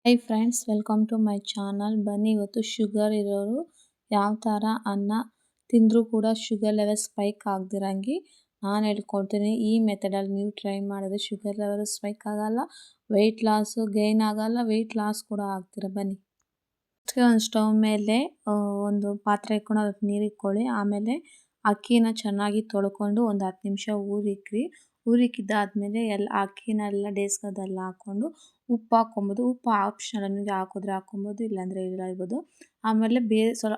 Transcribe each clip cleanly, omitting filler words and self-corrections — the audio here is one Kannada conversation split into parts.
High friends, welcome to my channel. ಬನ್ನಿ ಇವತ್ತು ಶುಗರ್ ಇರೋರು ಯಾವ ಥರ ಅನ್ನ ತಿಂದರೂ ಕೂಡ ಶುಗರ್ ಲೆವೆಲ್ ಸ್ಪೈಕ್ ಆಗದಿರಂಗೆ ನಾನು ಹೇಳ್ಕೊಡ್ತೀನಿ. ಈ ಮೆಥಡಲ್ಲಿ ನೀವು ಟ್ರೈ ಮಾಡಿದ್ರೆ ಶುಗರ್ ಲೆವೆಲ್ ಸ್ಪೈಕ್ ಆಗಲ್ಲ, ವೆಯ್ಟ್ ಲಾಸು ಗೈನ್ ಆಗಲ್ಲ, ವೆಯ್ಟ್ ಲಾಸ್ ಕೂಡ ಆಗ್ತೀರ. ಬನ್ನಿ ಒಂದು ಸ್ಟವ್ ಮೇಲೆ ಒಂದು ಪಾತ್ರೆ ಇಟ್ಕೊಂಡು ಅದಕ್ಕೆ ನೀರು ಇಟ್ಕೊಳ್ಳಿ. ಆಮೇಲೆ ಅಕ್ಕಿನ ಚೆನ್ನಾಗಿ ತೊಳ್ಕೊಂಡು ಒಂದು 10 ನಿಮಿಷ ಊರಿಕ್ಕಿದ್ದಾದಮೇಲೆ ಅಕ್ಕಿನೆಲ್ಲ ಡೇಸ್ಕದಲ್ಲಿ ಹಾಕ್ಕೊಂಡು ಉಪ್ಪು ಹಾಕ್ಕೊಬೋದು. ಉಪ್ಪು ಆಪ್ಷನಲ್, ನಿಮಗೆ ಹಾಕಿದ್ರೆ ಹಾಕ್ಕೊಬೋದು, ಇಲ್ಲಾಂದರೆ ಇರ್ಬೋದು. ಆಮೇಲೆ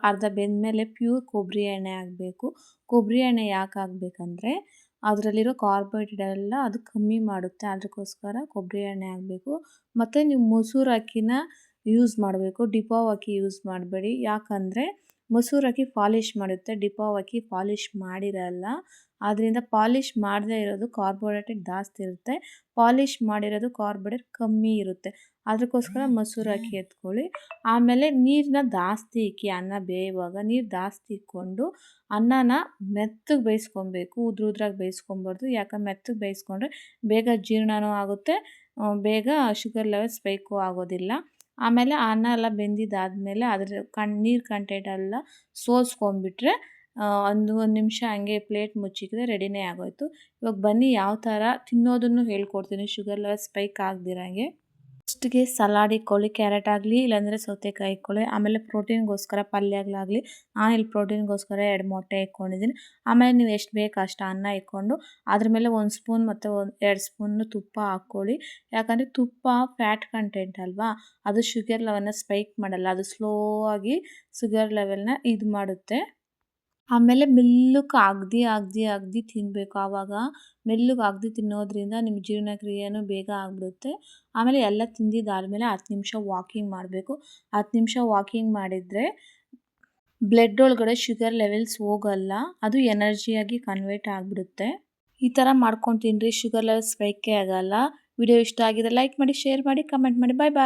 ಅರ್ಧ ಬೆಂದಮೇಲೆ ಪ್ಯೂರ್ ಕೊಬ್ಬರಿ ಎಣ್ಣೆ ಆಗಬೇಕು. ಕೊಬ್ಬರಿ ಎಣ್ಣೆ ಯಾಕೆ ಆಗಬೇಕಂದ್ರೆ ಅದರಲ್ಲಿರೋ ಕಾರ್ಬೋಹೈಡ್ರೇಟ್ ಎಲ್ಲ ಅದು ಕಮ್ಮಿ ಮಾಡುತ್ತೆ, ಅದಕ್ಕೋಸ್ಕರ ಕೊಬ್ಬರಿ ಎಣ್ಣೆ ಆಗಬೇಕು. ಮತ್ತು ನೀವು ಮೊಸರು ಅಕ್ಕಿನ ಯೂಸ್ ಮಾಡಬೇಕು, ಡಿಪಾವ್ ಅಕ್ಕಿ ಯೂಸ್ ಮಾಡಬೇಡಿ. ಯಾಕಂದರೆ ಮೊಸರು ಅಕ್ಕಿ ಪಾಲಿಷ್ ಮಾಡುತ್ತೆ, ಡಿಪಾವ್ ಅಕ್ಕಿ ಪಾಲಿಷ್ ಮಾಡಿರಲ್ಲ. ಆದ್ದರಿಂದ ಪಾಲಿಷ್ ಮಾಡದೇ ಇರೋದು ಕಾರ್ಬೋಹೈಡ್ರೇಟ್ ಜಾಸ್ತಿ ಇರುತ್ತೆ, ಪಾಲಿಷ್ ಮಾಡಿರೋದು ಕಾರ್ಬೋಹೈಡ್ರೇಟ್ ಕಮ್ಮಿ ಇರುತ್ತೆ. ಅದಕ್ಕೋಸ್ಕರ ಮೊಸರು ಅಕ್ಕಿ ಎತ್ಕೊಳ್ಳಿ. ಆಮೇಲೆ ನೀರನ್ನ ಜಾಸ್ತಿ ಇಕ್ಕಿ, ಅನ್ನ ಬೇಯುವಾಗ ನೀರು ಜಾಸ್ತಿ ಇಕ್ಕೊಂಡು ಅನ್ನನ ಮೆತ್ತಗೆ ಬೇಯಿಸ್ಕೊಬೇಕು, ಉದ್ರಾಗಿ ಬೇಯಿಸ್ಕೊಬಾರ್ದು. ಯಾಕಂದ್ರೆ ಮೆತ್ತಗೆ ಬೇಯಿಸ್ಕೊಂಡ್ರೆ ಬೇಗ ಜೀರ್ಣನೂ ಆಗುತ್ತೆ, ಬೇಗ ಶುಗರ್ ಲೆವೆಲ್ ಸ್ಪೈಕು ಆಗೋದಿಲ್ಲ. ಆಮೇಲೆ ಅನ್ನ ಎಲ್ಲ ಬೆಂದಿದ್ದಾದಮೇಲೆ ಅದ್ರ ನೀರು ಕಂಟೆಂಟೆಲ್ಲ ಸೋಸ್ಕೊಂಡ್ಬಿಟ್ರೆ ಒಂದು ನಿಮಿಷ ಹಂಗೆ ಪ್ಲೇಟ್ ಮುಚ್ಚಿದ್ರೆ ರೆಡಿನೇ ಆಗೋಯ್ತು. ಇವಾಗ ಬನ್ನಿ ಯಾವ ಥರ ತಿನ್ನೋದನ್ನು ಹೇಳ್ಕೊಡ್ತೀನಿ ಶುಗರ್ ಲೆವೆಲ್ ಸ್ಪೈಕ್ ಆಗದಿರಂಗೆ. ಫಸ್ಟ್ಗೆ ಸಲಾಡ್ ಇಕ್ಕೊಳ್ಳಿ, ಕ್ಯಾರೆಟ್ ಆಗಲಿ ಇಲ್ಲಾಂದರೆ ಸೌತೆಕಾಯಿ ಇಕ್ಕೊಳ್ಳಿ. ಆಮೇಲೆ ಪ್ರೋಟೀನ್ಗೋಸ್ಕರ ಪಲ್ಯಗಳಾಗಲಿ, ನಾನಿಲ್ಲಿ ಪ್ರೋಟೀನ್ಗೋಸ್ಕರ 2 ಮೊಟ್ಟೆ ಇಕ್ಕೊಂಡಿದ್ದೀನಿ. ಆಮೇಲೆ ನೀವು ಎಷ್ಟು ಬೇಕು ಅಷ್ಟು ಅನ್ನ ಇಕ್ಕೊಂಡು ಅದ್ರ ಮೇಲೆ 1 ಸ್ಪೂನ್ ಮತ್ತು 2 ಸ್ಪೂನ್ ತುಪ್ಪ ಹಾಕ್ಕೊಳ್ಳಿ. ಯಾಕಂದರೆ ತುಪ್ಪ ಫ್ಯಾಟ್ ಕಂಟೆಂಟ್ ಅಲ್ವಾ, ಅದು ಶುಗರ್ ಲೆವೆಲ್ನ ಸ್ಪೈಕ್ ಮಾಡಲ್ಲ, ಅದು ಸ್ಲೋ ಆಗಿ ಶುಗರ್ ಲೆವೆಲ್ನ ಇದು ಮಾಡುತ್ತೆ. ಆಮೇಲೆ ಮೆಲ್ಲಕ್ಕೆ ಅಗ್ದಿ ತಿನ್ನಬೇಕು. ಆವಾಗ ಮೆಲ್ಲಗೆ ಅಗ್ದಿ ತಿನ್ನೋದ್ರಿಂದ ನಿಮ್ಮ ಜೀರ್ಣಕ್ರಿಯೆನೂ ಬೇಗ ಆಗಿಬಿಡುತ್ತೆ. ಆಮೇಲೆ ಎಲ್ಲ ತಿಂದಿದ್ದಾದಮೇಲೆ 10 ನಿಮಿಷ ವಾಕಿಂಗ್ ಮಾಡಬೇಕು. 10 ನಿಮಿಷ ವಾಕಿಂಗ್ ಮಾಡಿದರೆ ಬ್ಲಡ್ ಒಳಗಡೆ ಶುಗರ್ ಲೆವೆಲ್ಸ್ ಹೋಗಲ್ಲ, ಅದು ಎನರ್ಜಿಯಾಗಿ ಕನ್ವರ್ಟ್ ಆಗಿಬಿಡುತ್ತೆ. ಈ ಥರ ಮಾಡ್ಕೊಂಡು ತಿನ್ನಿರಿ, ಶುಗರ್ ಲೆವೆಲ್ ಸ್ಪೈಕೇ ಆಗಲ್ಲ. ವಿಡಿಯೋ ಇಷ್ಟ ಆಗಿದೆ ಲೈಕ್ ಮಾಡಿ, ಶೇರ್ ಮಾಡಿ, ಕಮೆಂಟ್ ಮಾಡಿ. ಬಾಯ್ ಬಾಯ್.